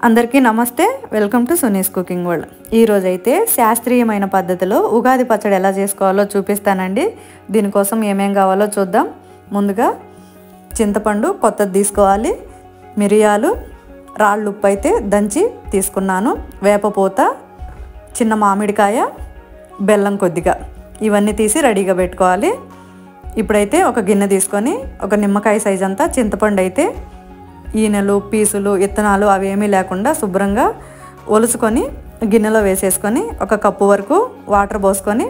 అందరికీ నమస్తే, welcome to Suni's cooking world. ఈరోజు అయితే శాస్త్రీయమైన పద్ధతిలో ఉగాది పచ్చడి ఎలా చేసుకోవాలో చూపిస్తానండి. దీనికోసం ఏమేం కావాలో చూద్దాం. ముందుగా చింతపండు కొత్తది తీసుకోవాలి, మిరియాలు, రాళ్ళు ఉప్పు అయితే దంచి తీసుకున్నాను, వేపపూత, చిన్న మామిడికాయ, బెల్లం కొద్దిగా, ఇవన్నీ తీసి రెడీగా పెట్టుకోవాలి. ఇప్పుడైతే ఒక గిన్నె తీసుకొని ఒక నిమ్మకాయ సైజ్ అంతా చింతపండు అయితే ఈనెలు, పీసులు, ఇత్తనాలు అవి ఏమీ లేకుండా శుభ్రంగా ఒలుసుకొని గిన్నెలో వేసేసుకొని ఒక కప్పు వరకు వాటర్ పోసుకొని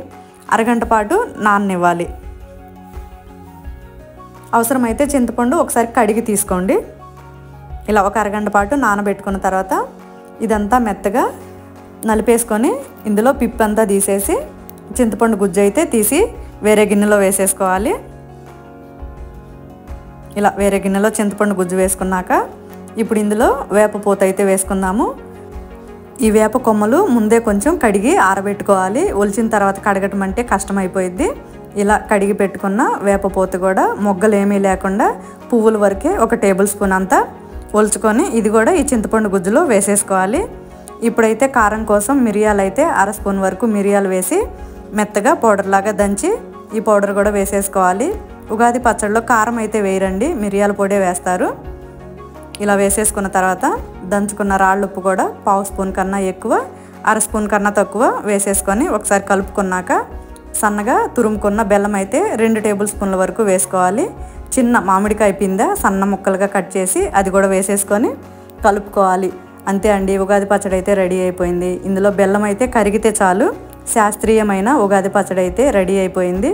అరగంట పాటు నాననివ్వాలి. అవసరమైతే చింతపండు ఒకసారి కడిగి తీసుకోండి. ఇలా ఒక అరగంట పాటు నానబెట్టుకున్న తర్వాత ఇదంతా మెత్తగా నలిపేసుకొని ఇందులో పిప్పంతా తీసేసి చింతపండు గుజ్జు అయితే తీసి వేరే గిన్నెలో వేసేసుకోవాలి. ఇలా వేరే గిన్నెలో చింతపండు గుజ్జు వేసుకున్నాక ఇప్పుడు ఇందులో వేప పూత అయితే వేసుకుందాము. ఈ వేప కొమ్మలు ముందే కొంచెం కడిగి ఆరబెట్టుకోవాలి. ఒలిచిన తర్వాత కడగటం అంటే కష్టమైపోయిద్ది. ఇలా కడిగి పెట్టుకున్న వేప పూత కూడా మొగ్గలు ఏమీ లేకుండా పువ్వుల వరకే ఒక టేబుల్ స్పూన్ అంతా ఒలుచుకొని ఇది కూడా ఈ చింతపండు గుజ్జులో వేసేసుకోవాలి. ఇప్పుడైతే కారం కోసం మిరియాలు అయితే అర స్పూన్ వరకు మిరియాలు వేసి మెత్తగా పౌడర్ లాగా దంచి ఈ పౌడర్ కూడా వేసేసుకోవాలి. ఉగాది పచ్చడిలో కారం అయితే వేయరండి, మిరియాల పొడే వేస్తారు. ఇలా వేసేసుకున్న తర్వాత దంచుకున్న రాళ్ళు ఉప్పు కూడా పావు స్పూన్ కన్నా ఎక్కువ, అర స్పూన్ కన్నా తక్కువ వేసేసుకొని ఒకసారి కలుపుకున్నాక సన్నగా తురుముకున్న బెల్లం అయితే 2 టేబుల్ స్పూన్ల వరకు వేసుకోవాలి. చిన్న మామిడికాయ పిందె సన్న ముక్కలుగా కట్ చేసి అది కూడా వేసేసుకొని కలుపుకోవాలి. అంతే అండి, ఉగాది పచ్చడి అయితే రెడీ అయిపోయింది. ఇందులో బెల్లం అయితే కరిగితే చాలు, శాస్త్రీయమైన ఉగాది పచ్చడి అయితే రెడీ అయిపోయింది.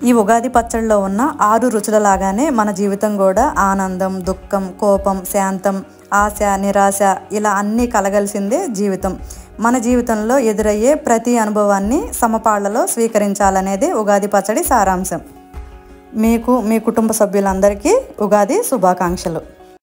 ఈ ఉగాది పచ్చడిలో ఉన్న 6 రుచుల లాగానే మన జీవితం కూడా ఆనందం, దుఃఖం, కోపం, శాంతం, ఆశ, నిరాశ ఇలా అన్నీ కలగలిసిందే జీవితం. మన జీవితంలో ఎదురయ్యే ప్రతి అనుభవాన్ని సమపాళ్లలో స్వీకరించాలనేది ఉగాది పచ్చడి సారాంశం. మీకు, మీ కుటుంబ సభ్యులందరికీ ఉగాది శుభాకాంక్షలు.